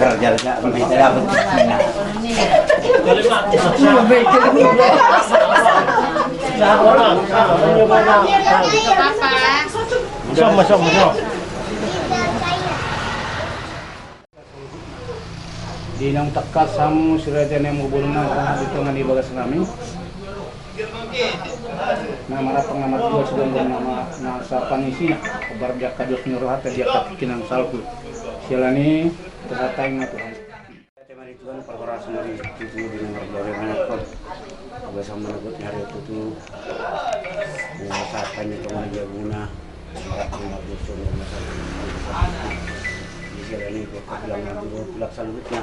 Jalan-jalan may dapat. Masuk. Di nang takas samu sirajan yang mubulna itu ngani bagas kami. Nama pengamat dua sedang nama nasa panisi kabar dia kadus nyuruh dia kinang salku. Silani tersatain na Tuhan. Tema di Tuhan perkara sendiri itu di nomor glory manapun. Biasa menegut hari itu mengusahakan itu menjadi guna pengamat dusun di silani kebilangan dulu pelaksananya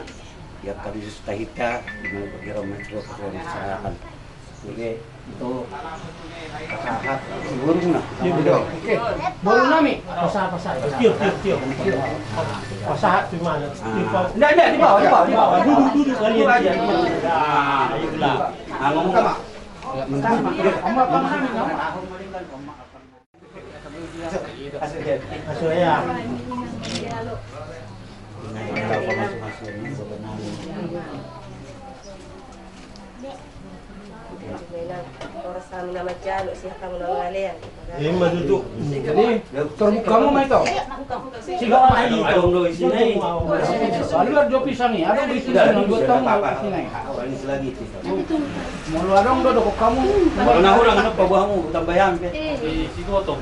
ya kadis tahita di mana berkira macam perkara Oke, itu pasahat burung na. Oke, burung nami. Pasahat. Tiup. Pasahat di mana? Enggak, di bawah. Duduk kali aja. Ah, itulah. Ngomong sama. Ya, mentah. Kamu apa nami kamu? Masuk ya. Oras kami na madyalo, siya kami na ngalian. Maduduk. Jadi, terbuka kamu mah itu? Siga mah itu. Lalu ada dua pisang nih, ada di sini dua tahun di sini. Mau lu ada dong kok kamu? Orang apa buahmu tambahan ke? Si gotong.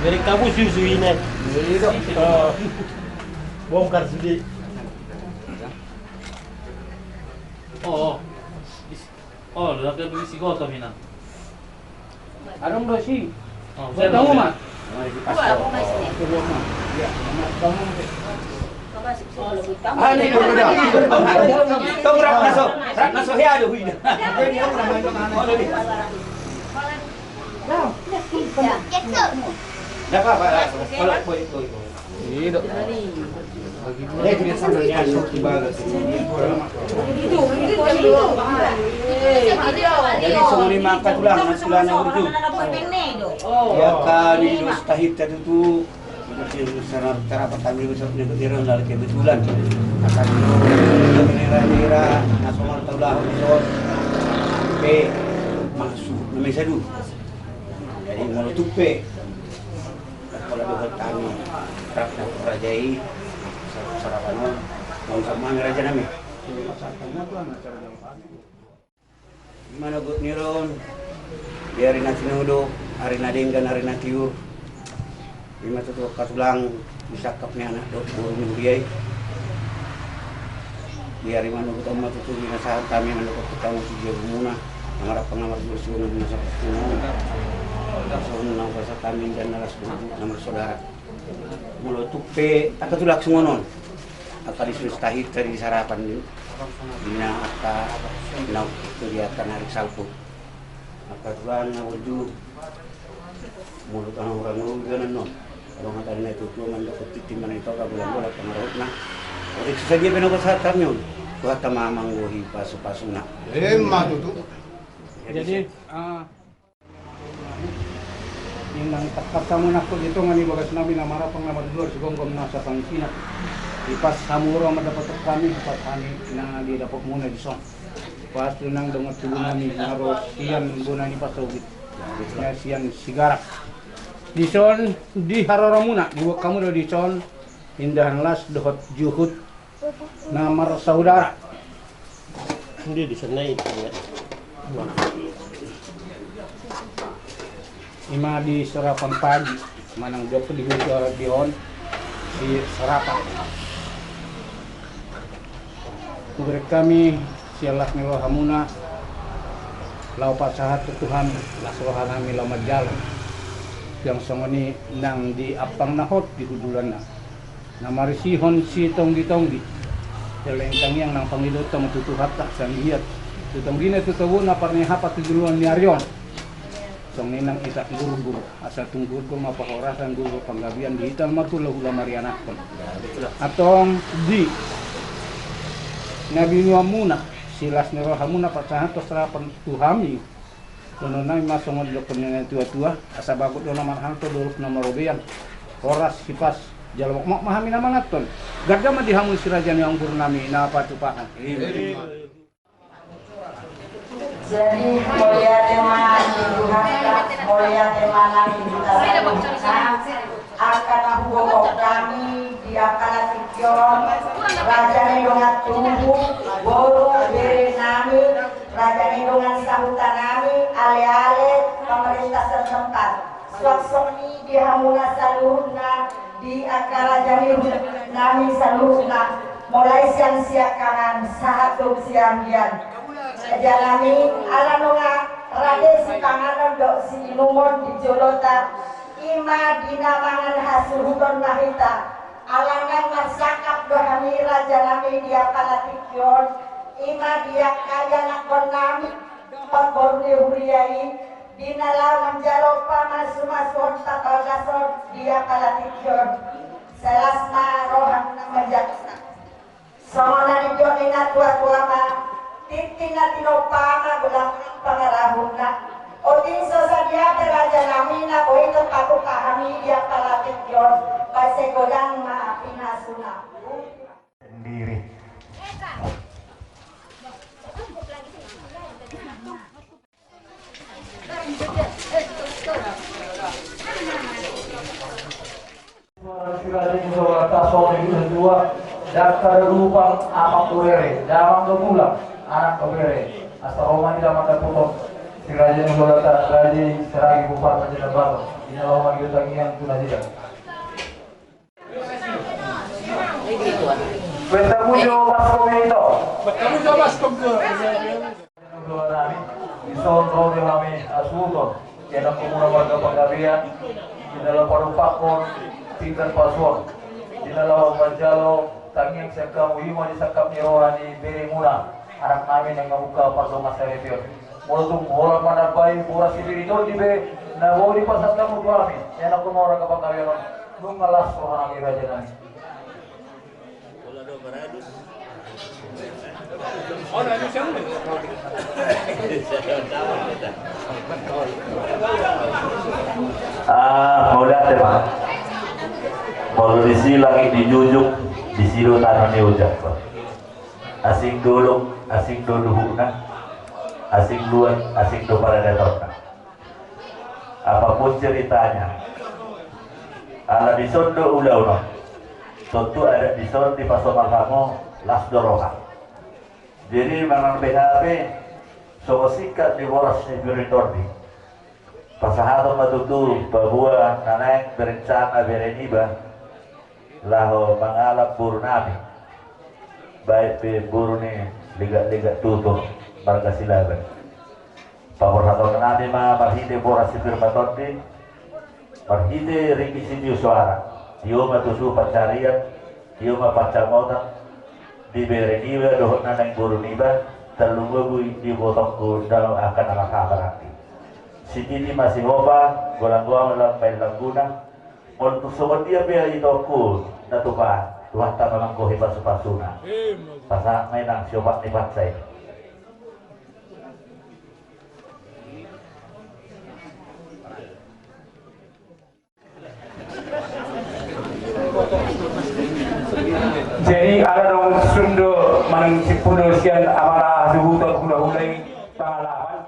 Dari kamu susu ini. Bongkar sedikit. Oh, udah beli si gotong ini. Ada dong sih. Oh, Buat kamu mah? Ako masih. Ya, kamu. Ini udah. Tong rak naso ya aduh ini. Ini aku namanya mana? Oh, ini. Dah apa? Kalau boy. Iya. Tidak sampai masuk di bagas. Jadi semua makan tulang nasulanya urdu. Ya kali dos tahit itu cara petani besar negeri dari kebetulan akan daerah nasional tulah besar pe masuk namanya sadu. Jadi mau tupe kalau do petani rakna rajai sarapan mau sama raja nami. Gimana gut niron? Biarin nasi nudo, hari nadenggan, hari natiur. Lima tu katulang disakapnya anak dok burung biay. Biar mana gut omat tu bina sahat kami anak dok kita mau tujuh muna. Mengarap pengamat bersih dengan masa semua. Soalnya nang bahasa kami dan naras nama saudara. Mulut tupe, tak ketulak sungonon. Akan disulstahit dari sarapan ini. Bina aka nau kegiatan hari Sabtu. Maka tulang wujud mulut orang ganan non. Kalau ngata na itu tuh dapat titim mana itu kabulan bola pengaruh na. Orik saja benar saat kami on. Tuhan tamamang wohi pasu na. Matutu. Jadi yung nang takap nakot ito nga ni bagas namin na marapang na madulor sigong nasa Pangasinan. Ipas samuro madapat kami ipas kami na di dapat muna di song. Pas nang dengar tubuh ni harus sian guna ni pasogit. Ya sian sigarak. Di son di harora muna dua kamu do di son indahan las dohot juhud namar saudara. Hindi di sana itu ya. Ima di sarapan pagi manang joko di on di sarapan. Kubrek kami sialah melo hamuna lau pasahat Tuhan lasrohan kami lau jalan yang songoni nang di apang nahot di hudulan na namarisihon si tonggi jelentang yang nang pangilot tong tutuhat tak sangiat tutong gina tutuwo na parni hapat tujuluan ni Aryon song ninang isak guru asa tunggur ko mapahorasan guru panggabian di hitam matulah hula marianakon atong di Nabi Nuamuna silas ni rohamuna pasahan to sarapan tuhami Nunay masongod dokter nga tua-tua asa bagot do naman hangto duluk na marobiyan. Oras sipas jalok mak mahami naman aton. Garda man dihamon si raja ni anggur nami na patupakan. Jadi mulia tema Tuhan, mulia tema kita akan aku kami dia kalah tikion raja nindungan tubuh boro beri nami raja nindungan sahutan nami ale-ale pemerintah setempat suaksoni di hamuna saluhna di akara jami nami saluhna mulai siang-siang kanan sahatu siang-siang jalani alanunga rade si panganon dok si inumon di jolota ima dinamangan hasuhuton mahita alangan masakap dohani raja nami dia palatikyon ima dia kaya nakon nami pagborne huriyai dinala menjaropa masuk tapagason dia palatikyon selasma rohan menjatuhkan somona di jonina tua-tua ma titina tinopama gulang pangarahuna odin sasadia raja namina boito paku kahami dia palatikyon base godang maafina suna sendiri. Daftar rupang amak kurere, damang kemulang anak kebere, asal roman tidak mata potong. Si raja nulata raja seragi bupati Raja Baru, ini lawan kita yang tunai tidak. Bertemu jauh mas komito. Bertemu jauh mas komito. Nulani, disontrol di kami asuton, kena kumuna warga penggabian, di dalam paru pakon, tingkat pasuan, di dalam manjalo, tangiang sekam wima di sekam rohani beri mula, anak kami yang membuka pasu masyarakat. Mulutung bola mana bayi bola sibirito di be na bodi pasat kamu kami enak ko orang kapag kayo nung malas ko ang iraja nami bola do maradus na do siya mula tema polisi lagi dijujuk di situ tanah ni ujak asing dulu na asing luan, asing do para datorna. Apapun ceritanya, ala disondo ulau tentu ada dison di pasokan kamu las doroha. Jadi memang BHP so sikat di boros ni Biritordi. Pasahato matutu bahwa nanay berencana bereniba laho mangalap buru nami. Baik buru ni liga tutup. Marga silaban. Pabor hato nani ma marhide bora sipir matondi, marhide ringi sindiu suara. Dio matusu pancarian, dio ma pancamota, di bereniwa dohot nanang buru niba, terlunggu di botongku dalam akan anak kabarati. Sini masih hoba, golang-golang dalam bayi langguna, untuk sobat dia biar itoku, natupa, tuhan tak memangku hebat supasuna. Pasang mainang siobat nipat saya. Jadi ada dong sundo manang sipuno sian amara suhutan hula-hulai pengalaman.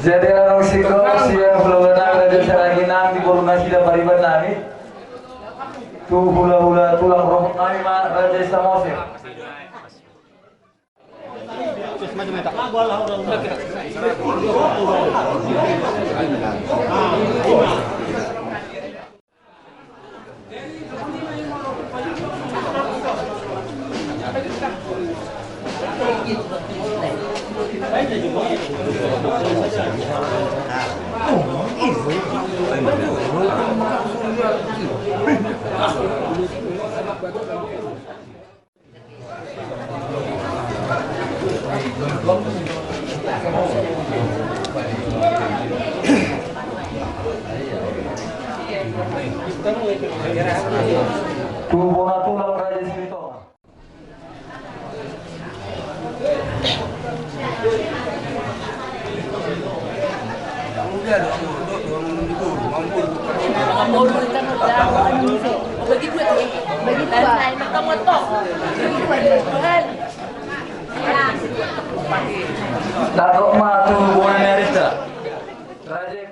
Jadi orang siko siang hula ada saragi nang di boruna sida bariban nami. Tu hula tulang rambut nami ma raja samose. Tubuh tulang Raja Silitonga. Takut mah tubuh Nerita. Raja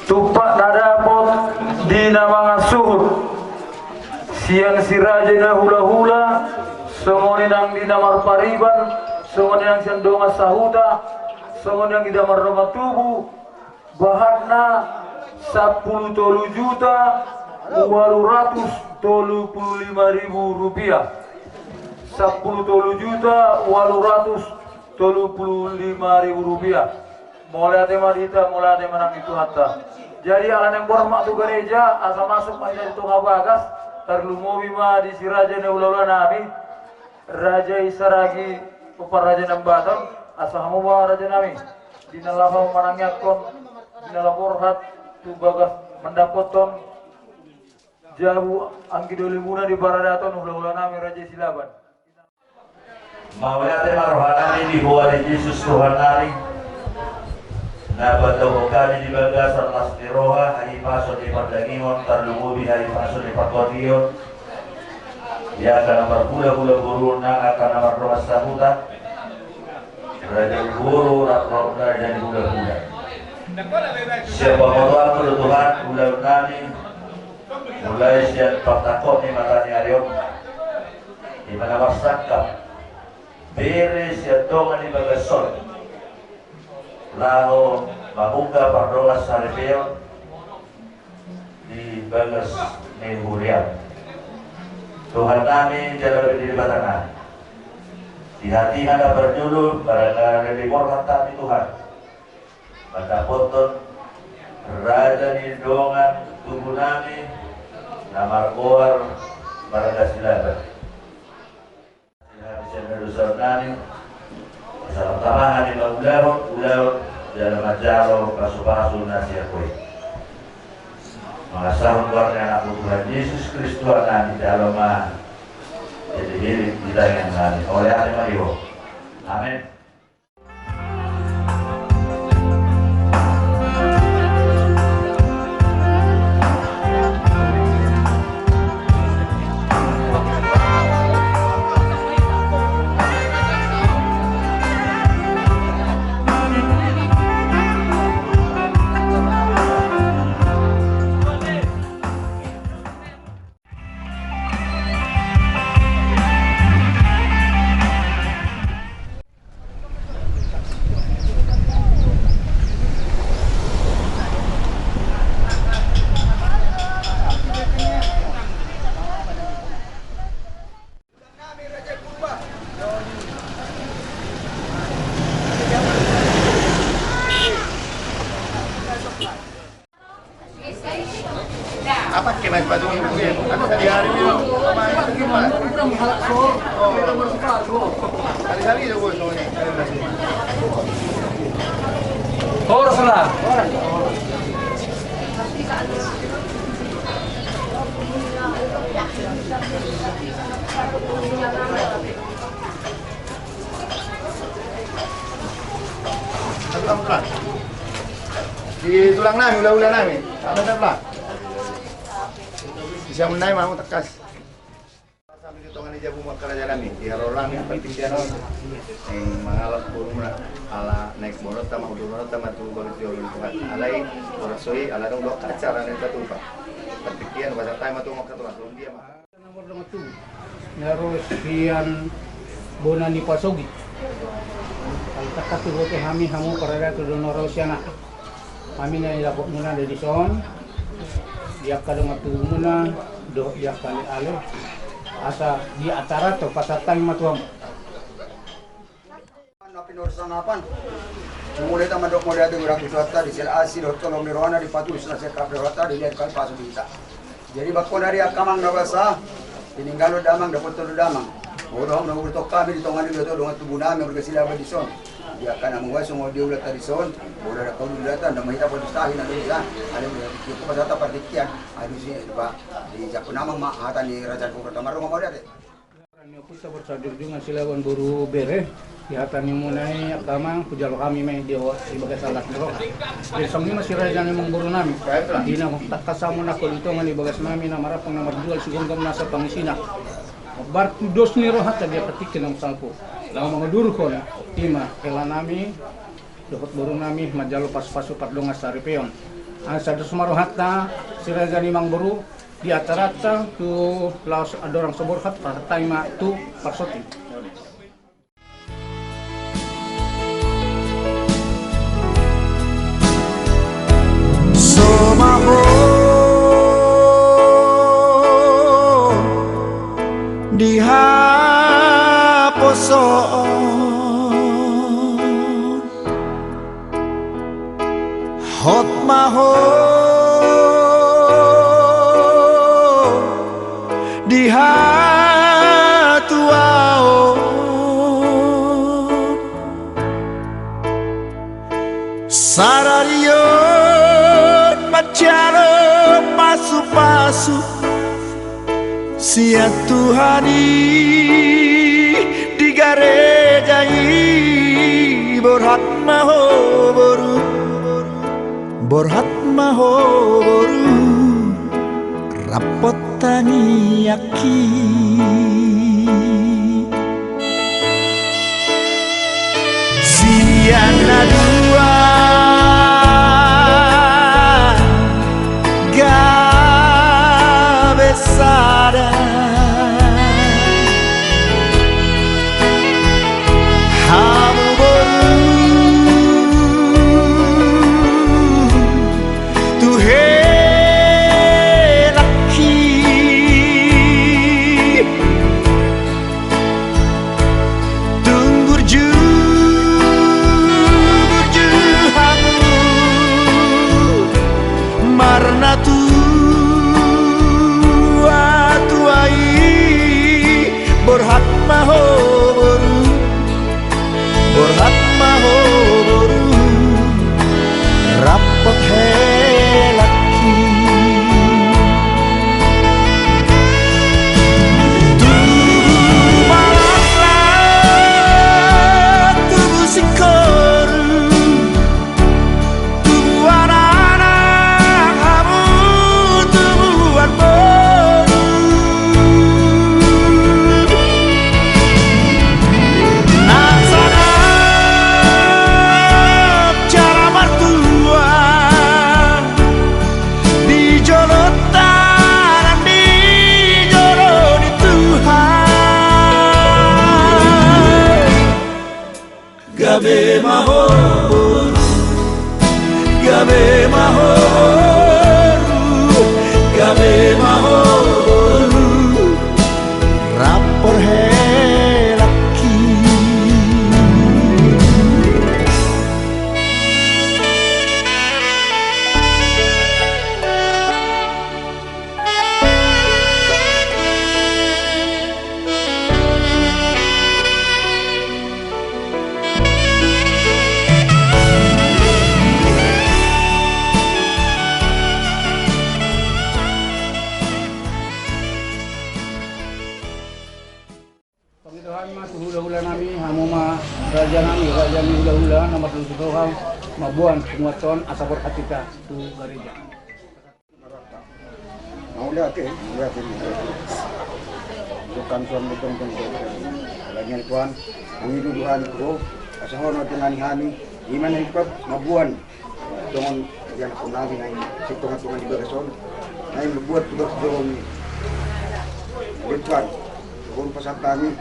tupak dadapot di nama suhud siang si raja na hula-hula songoni nang di namar pariban songoni nang sendonga sahuda songoni nang di namar rumah tubuh bahatna 10.835.000 rupiah 10.835.000 rupiah mulai tema dita mulai tema nang itu hatta jadi alan yang bormak tu gereja asal masuk masih itu ngabagas terlumobi ma di si raja ne ulala nabi raja isaragi upar raja nambatam asal hamu ba raja nabi di nalafa manangyakon di nalaborhat tu bagas mendapoton jabu angki dolimuna di baradaton ulala nabi raja silaban mawala tema rohanami di bawah Yesus Tuhan nari Nabatau kami di bagasan lastiroha hari paso di perdagingon terlumubi hari paso di perkotion ya akan nomor gula-gula buruna akan nomor rumah sahuta raja guru raja dan gula-gula siapa orang Tuhan gula nani mulai siap patakot ni matani ariom di mana masakap beres siap tongan di bagason lalu mabuka pardolas saripeo di bagas Nehurian. Tuhan kami jangan lebih di batang di hati Anda berjulur barangkali di borkat kami Tuhan pada poton raja di dongan tubuh kami namar koar barangkali silaban di hati saya dosa kami salam tamahan di ular dalam majalo pasu-pasu nasi akui mengasah keluarnya anak Tuhan Yesus Kristus di dalam jadi diri kita yang lain oleh hati Mario amin. Apa kena sepatu ini? Ada tadi hari ini gimana? Kurang halak so. Kurang bersepatu. Kali-kali itu gue soalnya. Horas lah. Pelan-pelan. Di tulang nami, ulah-ulah nami. Ada pelan. Bisa menai mau tekas. Sampai di tongan jabu makara jalan nih. Di harolang yang penting dia mengalap burung ala naik borot sama udah borot sama tuh baru jual Tuhan. Alai borosoi ala dong dok acara nanti tumpah. Terpikiran bahasa time tuh mau ketulah belum dia mah. Nomor 2 Narus pian bonan di pasogi. Kalau kata tu bote kami hamu parada tu donor siana. Kami na ilapok muna dari son. Dia kalau matu muna do dia kali ale asa di acara tu pasatan matuam. Minor sangapan. Sumulay ta mandok mo dati gurang isuata di sel asil hotel Mirwana di patus na sa kaprota di lihat kali pasu kita. Jadi bakko dari akamang nabasa tiningalo damang dapat tolo damang. Orang nang utok kami di tongan dito dengan tubuh namin berkasila ba dison. Dia akan menguas semua dia ulat tadi son. Bola dak kau dulatan dan mahita podustahin na disa. Ada dia ko pasata partikian. Adu si ba di Japon namang mahatan ni Raja Kota Marong mo dati. Kami pusa bersadur dengan silawan buru bere. Ihatan yung munay akamang pujalo kami may diwa ibaga salat nero. Besok ni masih raja memang buru nami. Di na tak kasamo na ko dito nga ibagas nami na marapang na mardual siguro gam nasa pangisina. Barku dos nero hatta dia petikin ng salpo. Lawa mga durkon tima kela nami dokot buru nami majalo pas-pasu padlonga sa ripeon. Ang sa dos maro hatta si raja ni mang buru di atarata tu laos adorang soborhat patay ma tu parsoti. Dihaposon hot maho dihatuao sararion macalo pasu-pasu sia Tuhani di garejai borhat maho boru rapot tani aki siana dua gabesada hamu boru tuhe laki tunggur ju hamu marna tu borhat maho boru rapot helaki tubuh malaslah tubuh sikor tubuh anak-anak kamu tubuh boru gabe maho rapor helaki hula-hula nami hamuma raja nami hula-hula nama tujuh mabuan semua ton asabor katika tu gereja. Mau lihat bukan tuan betul lagi tuan mengiduduhan ko asahono tinani hani iman hikap mabuan dengan yang kunagi na situngan di bagason na membuat tugas dorong betuan turun pasal kami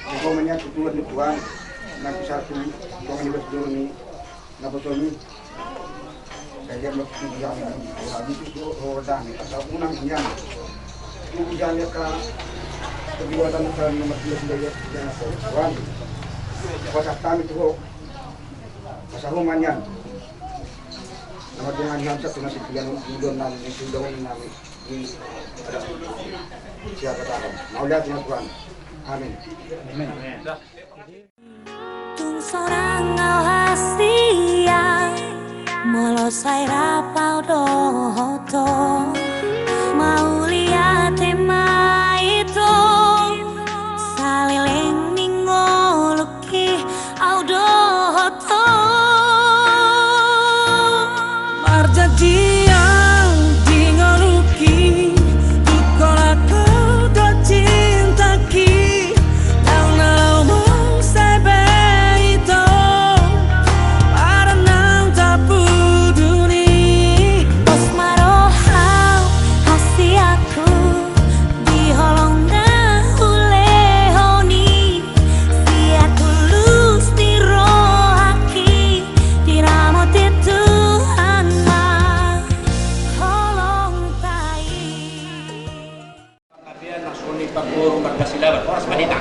Ikaw man yan, tutulad ni Tuhan, nag-isatu, ikaw man ibas doon ni Napasoni. Kaya magpipigyan ng dito o dami. Sa unang yan, pipigyan niya ka, pagbiwatan na sa mga matilas na yan sa Tuhan. Kuasa kami tuh pasahuman yan. Nama dengan yang satu nasi tiga nudon nami nudon nami ini ada siapa tahu. Mau lihat ya Tuhan. Amin. Amin. Tung sorang ngau hasia molosai rapau dohoto mau lihat tema itu salileng ningoluki au dohoto marjadiang dingoluki dukola kau cintaki lau mau sebe itu para nang tapu duni pos marohau hasi aku diholong dahulehoni sia tulus dirohaki diramoti Tuhan mah holong tai. Kabian nasuni paguro pagkasilaban oras manita.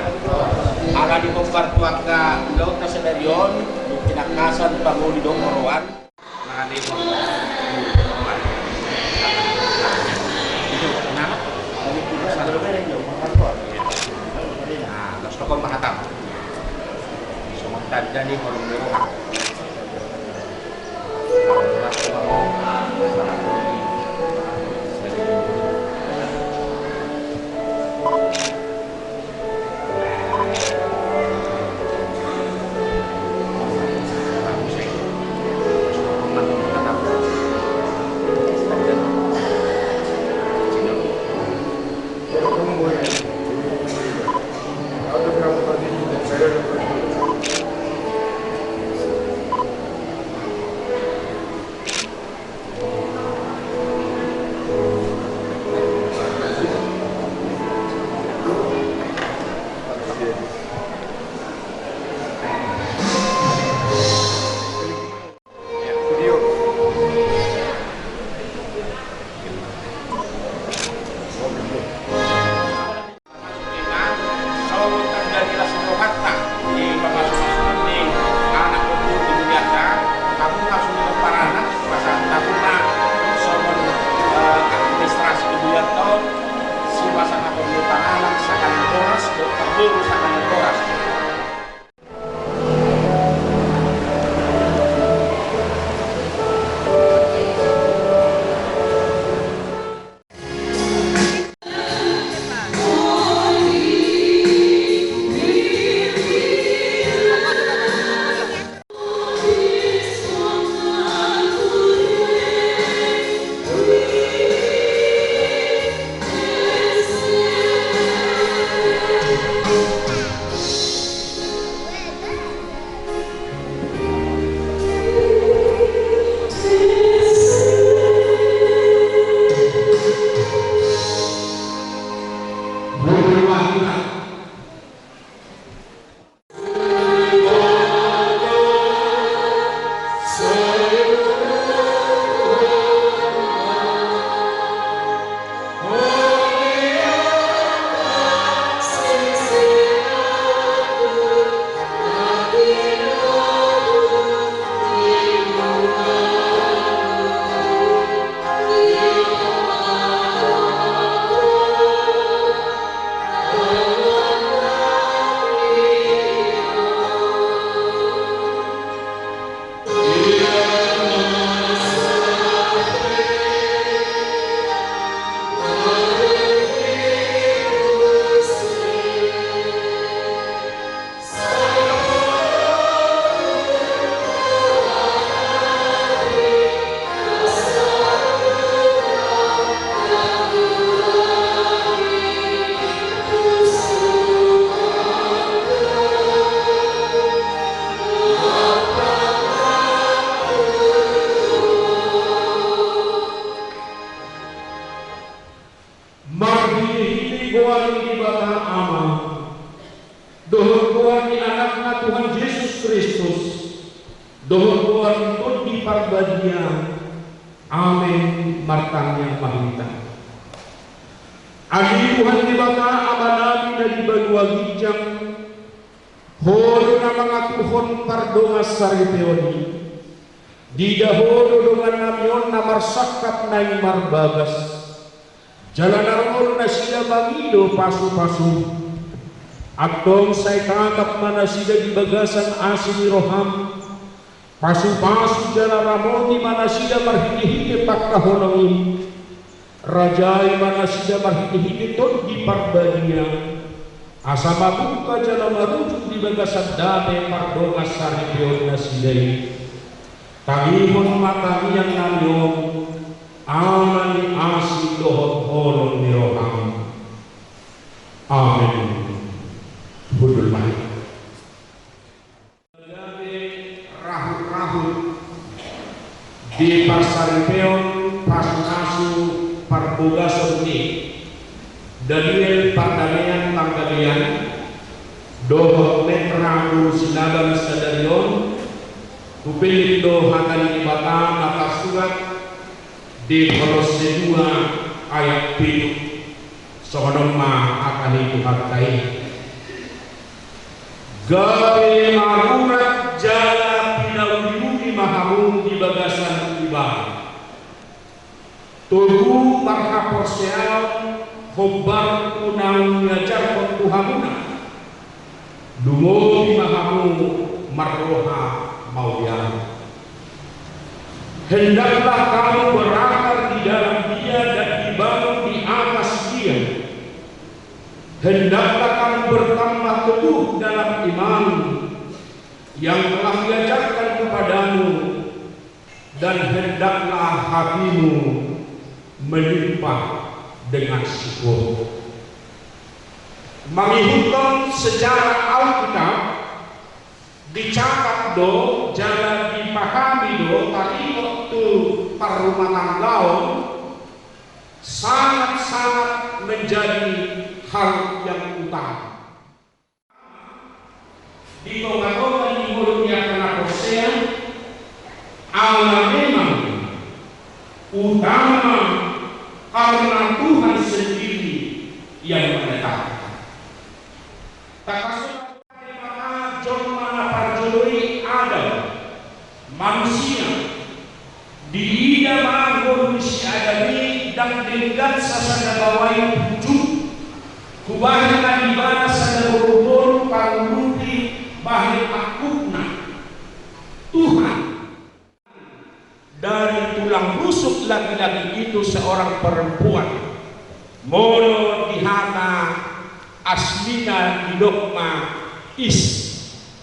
Ala di pembartuan ka laut na senaryon yung pinakasan panguli dong moroan mahali mo moroan itu kenapa? Nah, gusto ko mahatam sumagtad na ni Holong Moroan Amin martangnya mahita. Agi Tuhan di bata amanami dari badua gijang Holo na mga tuhon pardonga sariteoni. Di daholo dengan namyon na marsakap na marbagas. Jalan arol na sila mangido pasu-pasu. Atong say kakap mana sila di bagasan asin ni roham. Pasu-pasu jalan ramon di mana sila marhiti-hiti pakkahonongin. Rajai mana sila marhiti-hiti ton di parbadian. Asa mabuka jalan merujuk di bagasan dame pardonga sariteon na sila'y tangihon matang yang namyong aman ni asi dohot holong ni roham. Amin. Budul mahi rahut-rahut di pasaripeon pasu-pasu parbogason ni Daniel pardamian tanggalian dohot netra sinaban sadarion kupilit do hakan di batang atas surat di Kolose 2 ayat 7 sohonong ma akan itu hargai gawe marurat jala pinauliuni maharum di bagasan ibadah tugu marhaporseal Khobar unang ngajar Tuhanuna Dungo di mahamu marroha maulian. Hendaklah kamu berakar di dalam dia dan dibangun di atas dia. Hendaklah kamu bertambah teguh dalam iman yang telah diajarkan kepadamu, dan hendaklah hatimu melimpah dengan syukur. Mengikuti sejarah Alkitab dicatat do jangan dipahami do tadi waktu perumatan gaul sangat-sangat menjadi hal yang utama. Di kota-kota di mulutnya kena Hosea Allah memang utama karena Tuhan sendiri yang menetapkan. Takasut mana jom mana parjoloi Adam manusia di ida manggon si Adami dan dengan sasana bawai wujud kubahna di mana sada boroboro panguruti bahir akutna Tuhan dari tulang rusuk laki-laki itu seorang perempuan mono dihana aslinya di dogma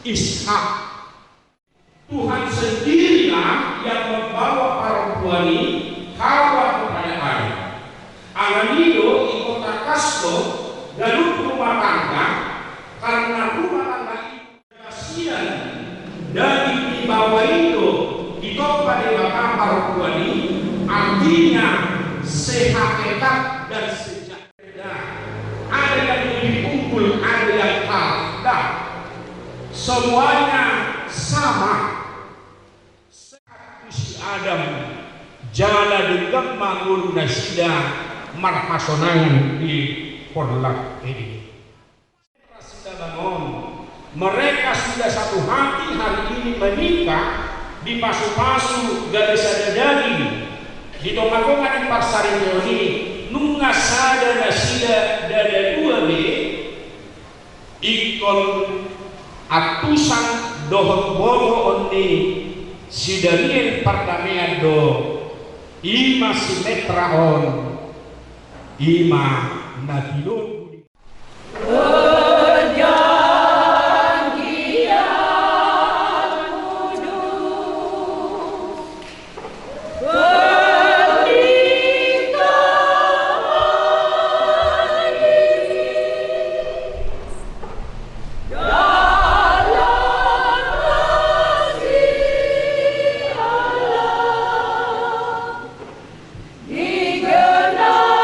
Ishak. Tuhan sendirilah yang membawa perempuan ini Hawa kepada Adam. Alanido ikut kasdo dalam rumah tangga karena rumah tangga itu kasihan dari di bawah itu pada bapak perempuan ini artinya sehakikat dan sejahtera. Ada yang lebih unggul, ada yang kalah. Semuanya sama. Si Adam jala dengan mangun nasida marhasonan di Porlak ini. Mereka sudah satu hati hari ini menikah di pasu-pasu garis ada daging di tomakongan di pasar ini nunga sada nasida dada 2B ikon atusan dohot bogo onni sidarien pardamian do ima simetraon ima natilon Digenapi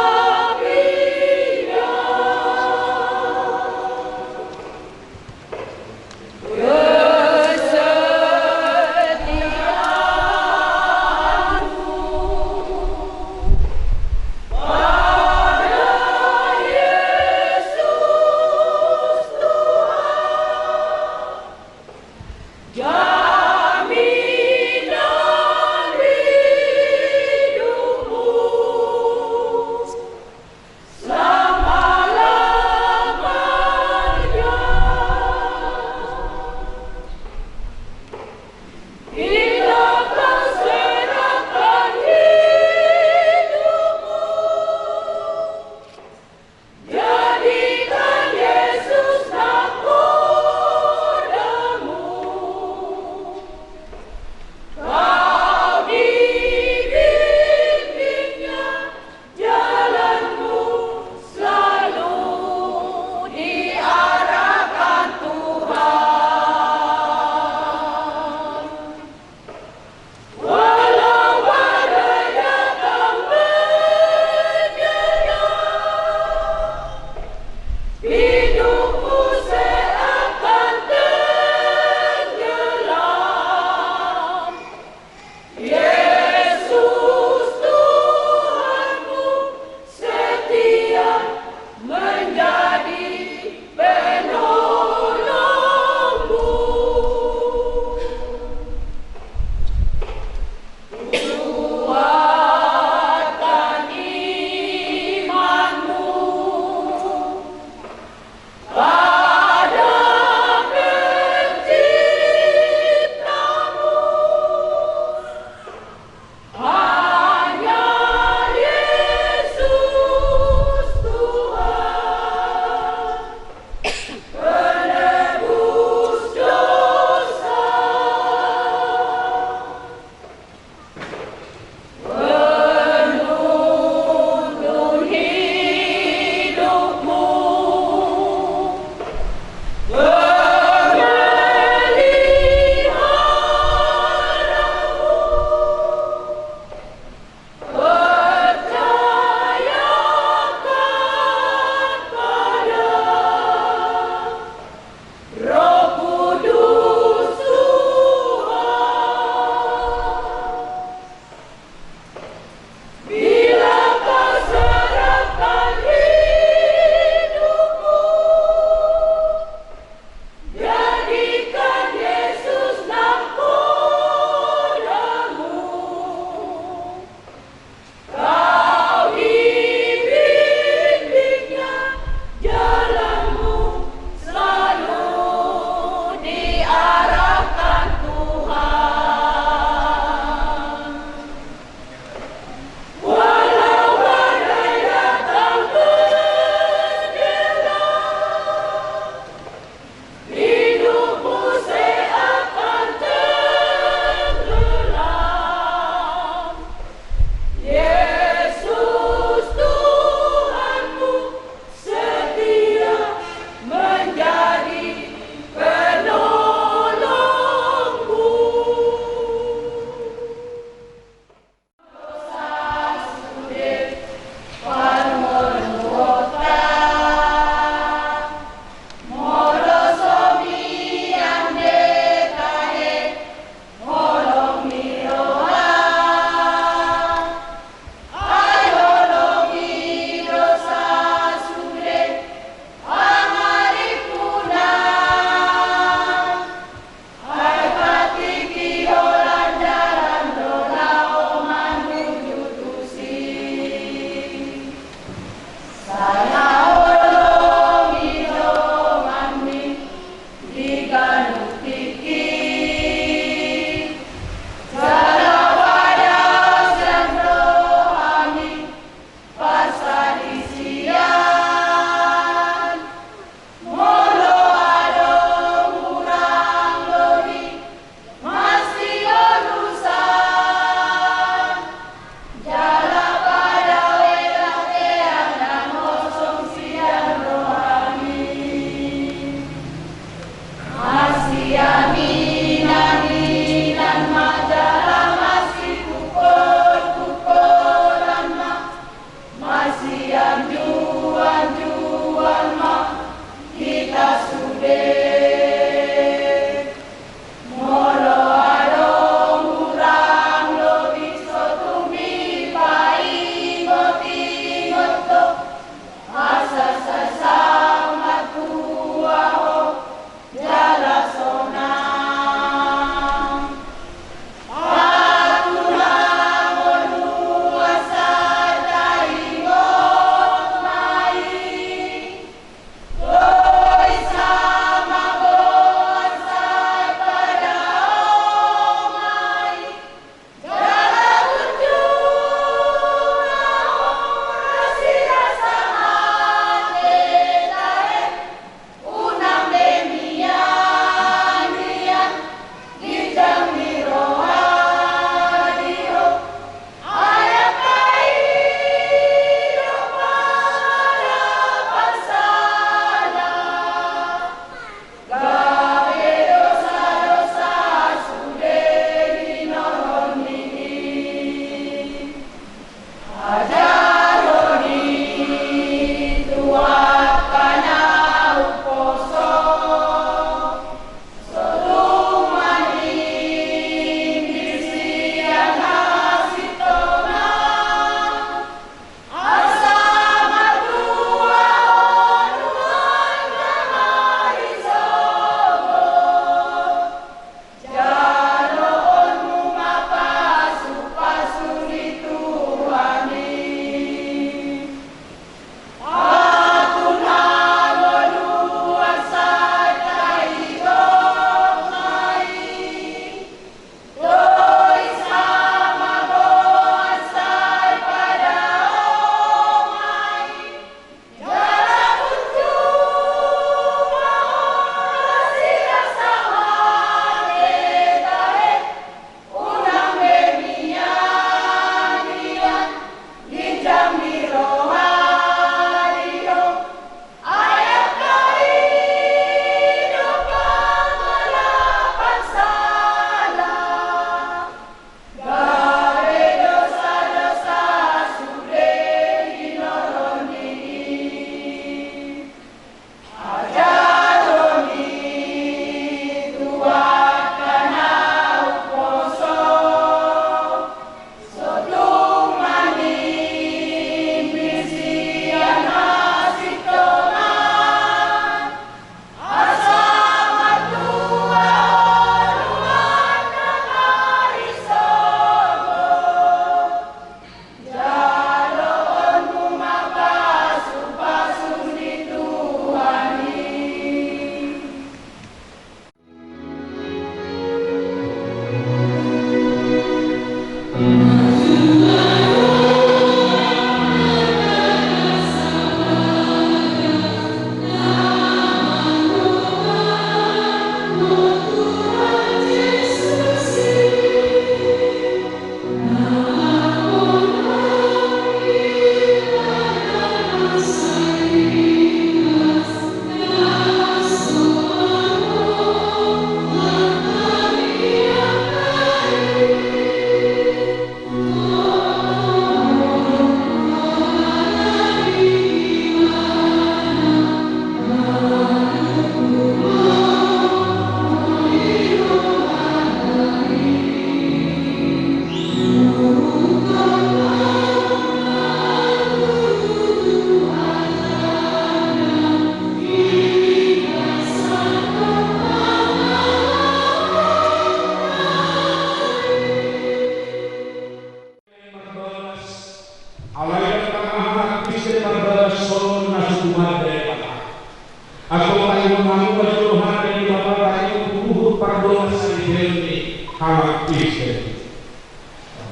hangat Kristen.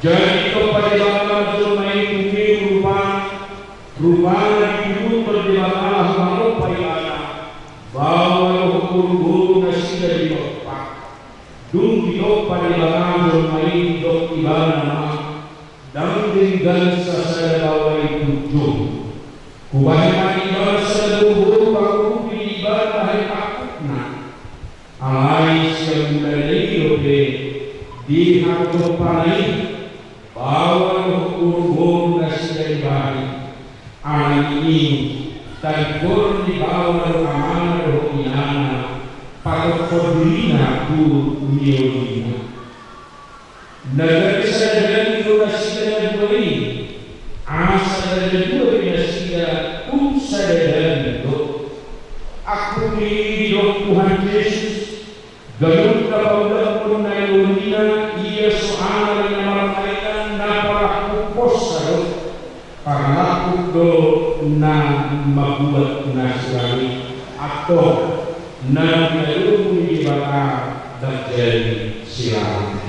Jadi kepada bangsa Zulmai ini rupanya dulu berjamaah mengupai anak bahwa hukum nasi dari bapak dung hidup pada bangsa Zulmai hidup ibadah dan dengan sasada bawa itu jum kubahagiaan ibadah seluruh baku ibadah yang akutna alai yang mulai hidup di hati panai bahwa hukum nasi dari bayi anak ini terkur di bawah amanah rohaniana pada kodina ku dunia negara saya itu nasi dari bayi asal dari dua nasi dari itu aku hidup Tuhan Yesus galung dapat mengenai dunia ia soal yang mereka napar kuposa karena aku do na membuat nasrani atau na belum dibakar dan jadi silam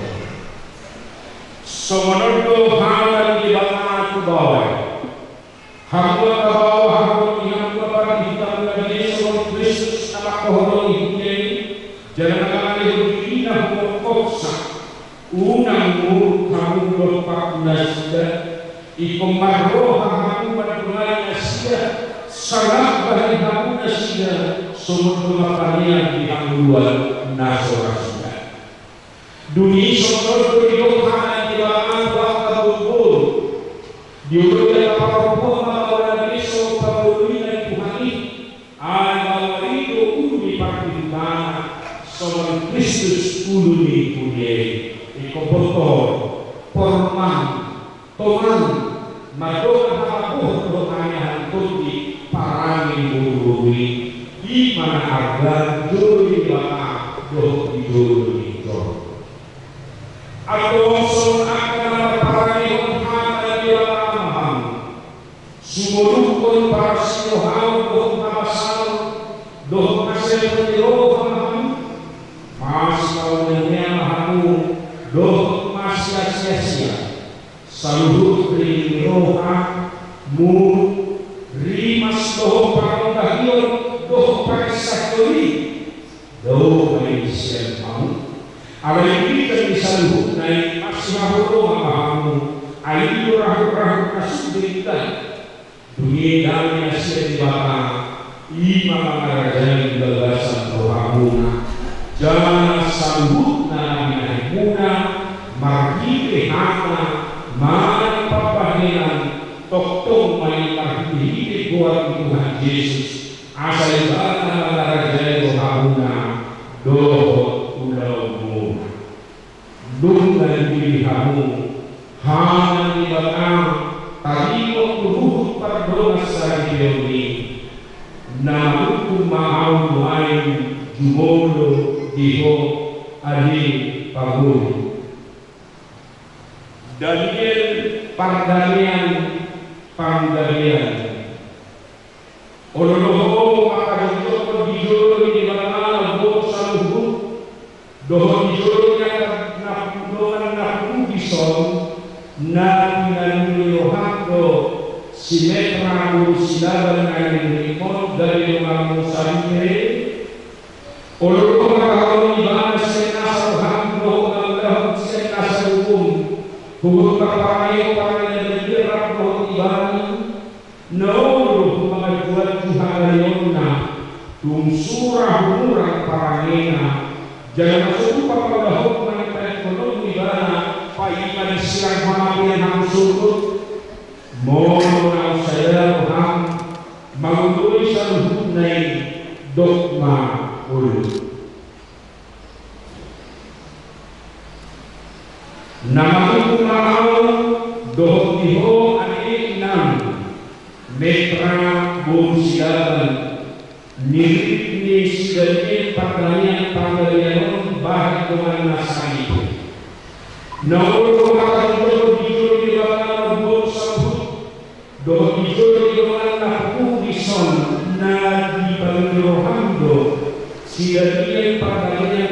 semono hal yang dibakar aku bawa hamba bawa hamba yang bawa hitam lagi Yesus Kristus nama kohoro ini jangan kali hina pokoksa unang kamu dopak nasda ikum marroha hamu badungai nasda salah bagi hamu nasda sumur kemapanian di angguan nasorasda dunia sumur berdoa di bawah waktu kubur diulang apapun mawar besok pabulina Tuhani ayat itu uli pakitana soal Kristus uli punyai ikobotor porman toman madona hapuh rohanian kunti parangin burui iman agar juri baka doh dijuri jor atau son akan parangin hata dialamaham sumurukun para sirohau doh nabasal doh nasel penyeroham mas kawannya mahamu doh mas sia-sia saluhut ri roha mu rimas doh pandahion doh paisakori doh maisian mau ala ini kan saluhut naik asmahu roha ayu rahu kasudita dunia damai asyik dibaka imam mengarajani bagasan rohamuna jangan saluhut naimuna margile hana mana papahinan tokong mai margile kuat Tuhan Yesus asal ibadah mengarajani rohamuna doh ulaumu dungan dirihamu hana ibadam tariwa kuruh pardona sahibiyoni namuku ma'au lain jumolo diho adi paguri Daniel Pandarian Ololoho maka dijoko dijolo di mana bo saluhu doho dijolo na bison na pinanuli rohando simetra urusilaban ngayon limon dari orang musangire ololoho maka ibana senasa rohando ngalaw senasa hukum hukum kapayo para nagdirap mo ibani nauluh mga buwan Tuhan na tungsura humurang parangena jangan masuk pagkakahok ng ekonomi ibana paiman silang mamapian ang surut mono na saya ham maguloy sa luhut na dogma ulo Namaku mau doh diho ane nam metra busialan nirit ni sedih pagalian bahag dengan nasani naul maka doh dijo di bawah bol sabut doh dijo di bawah naku bison na di bawah rohando siapa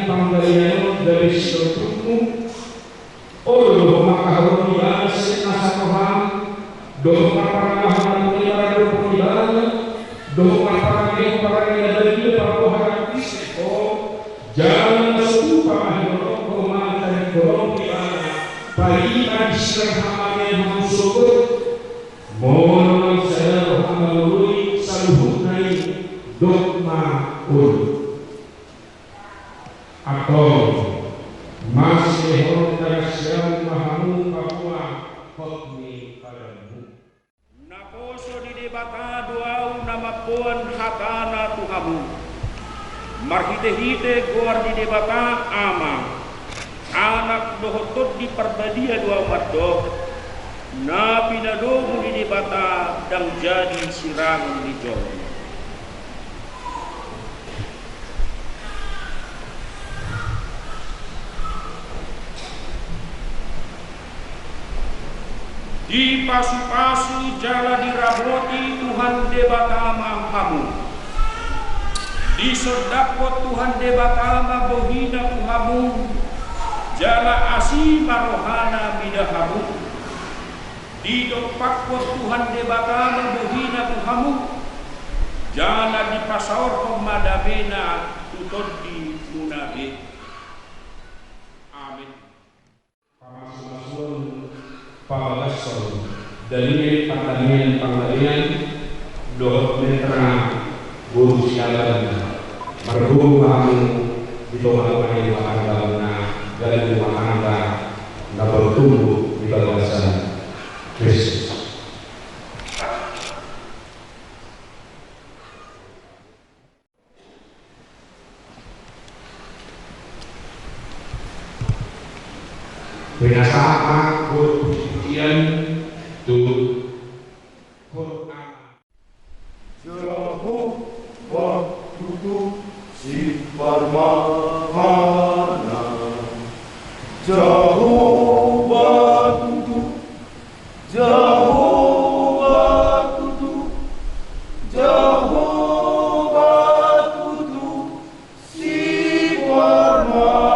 pagalian dari suatu untukmu. Oh, maka bahas nasaroham, doa para para doa doa para dari para Kristo, jangan lupa rohoma dan rohima, bagi Israel masuk, mohon saya melalui saluhunai dogma atau masih orang yang mahamu Papua hokmi padamu. Naposo di debata doau nama puan hatana tuhamu. Marhite-hite goar di debata ama. Anak dohotot di perbadia dua madok. Nabi nadomu di debata dan jadi sirang di jol. Di pasu-pasu jala diraboti Tuhan debatama kamu. Di sodakot Tuhan debatama bohina Tuhamu. Jala asima rohana midahamu. Di dopakot Tuhan debatama bohina Tuhamu. Jala di pasaur pemadamena tutod di munabe. Amin. Pabagasol dari pangalian dohot metra guru sialan marhum kamu di bawah yang makan dari rumah anda dapat tumbuh di balasan Kristus. Binasaan kesucian Tuhan. Jauh waktu si Parmahana, jauh waktu, jauh waktu, jauh waktu si Parmahana.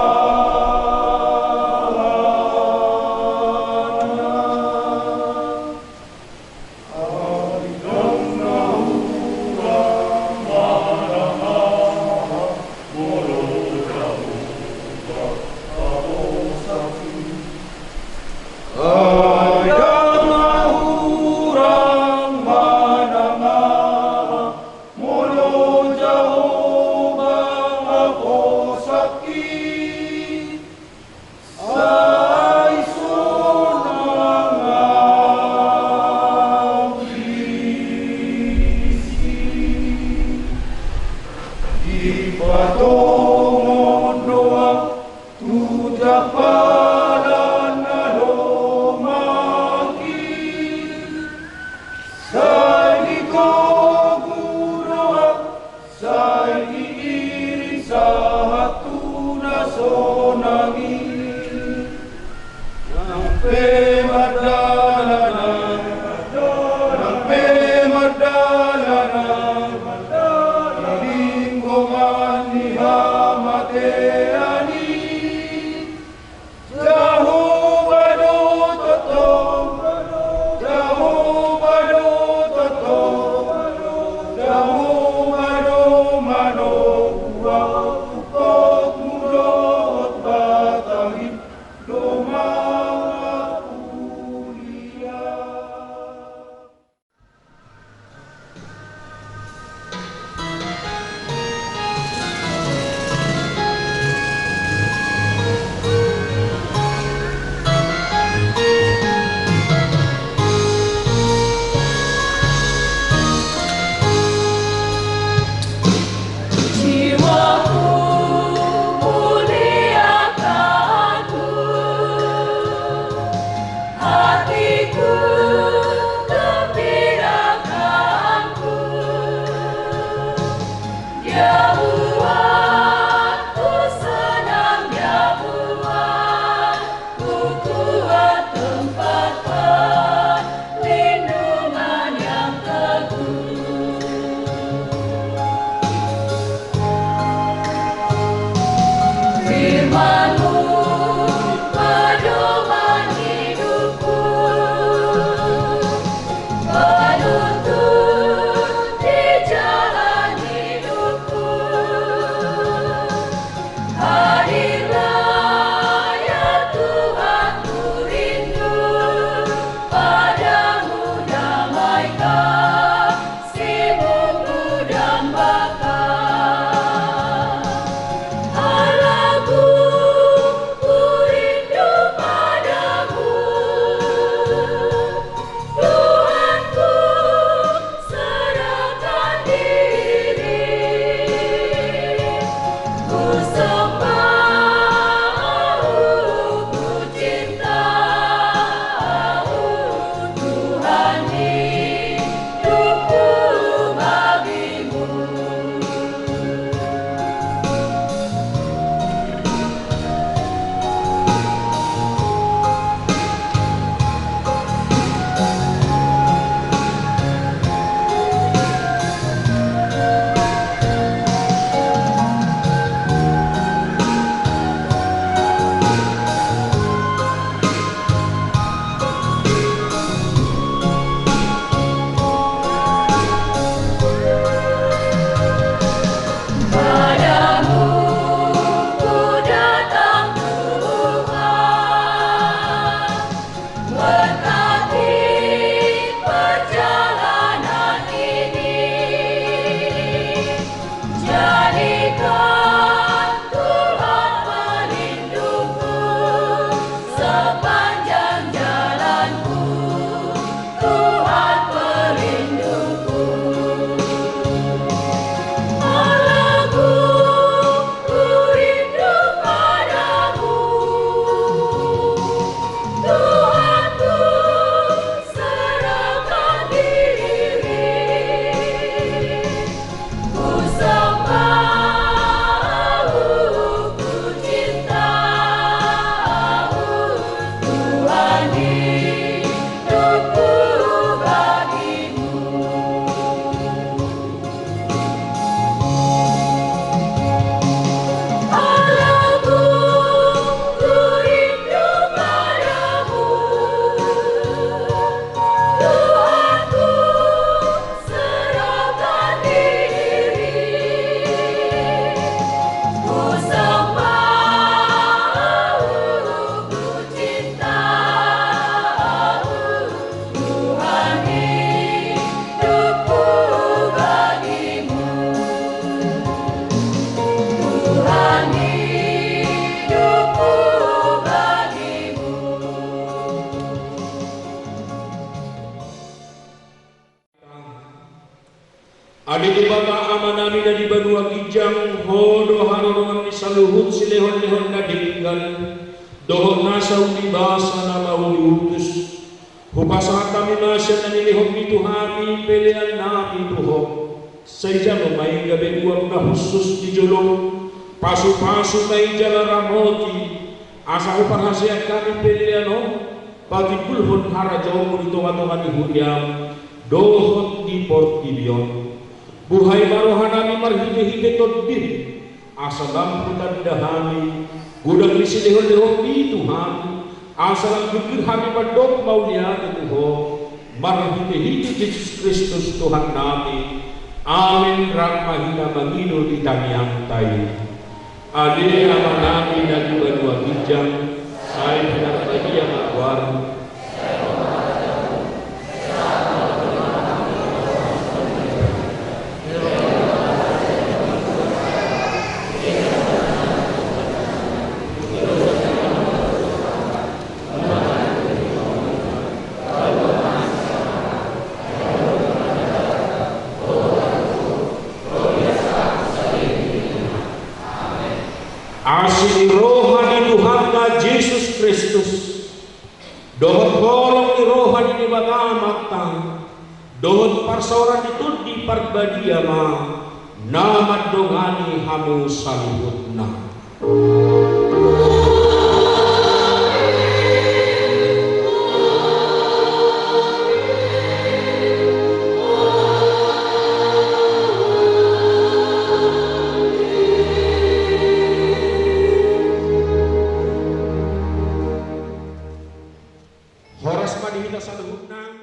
Adi di bata amanami dari banua kijang hodo harorongan di saluhut silehon-lehon na dinggan dohon nasa unibasa na mauliutus hupasa kami nasa na nilihon itu hami pelean namin tuhok saja lumay gabi uang na husus di julong pasu-pasu na ijala ramoti asa uparhasiat kami pelean o pati kulhon harajaw mo nito matungan ni Huryam dohon di Port Gibeon buhay marohanami marhide-hide todbir asa lamputan dahami gudang lisilehon-lehon di Tuhan asa lang gugir kami padok maulian ito marhide-hide Jesus Kristus Tuhan namin amin rahmahina magino di taniyang tayo ade amanami na dua kijang say pinagpagiya magwaro asli rohani Tuhan Yesus Kristus dohon bolong di rohani di bagamata dohon parsoran itu di parbadiama nama dongani hamu salihutna Horas madihita sa luhut na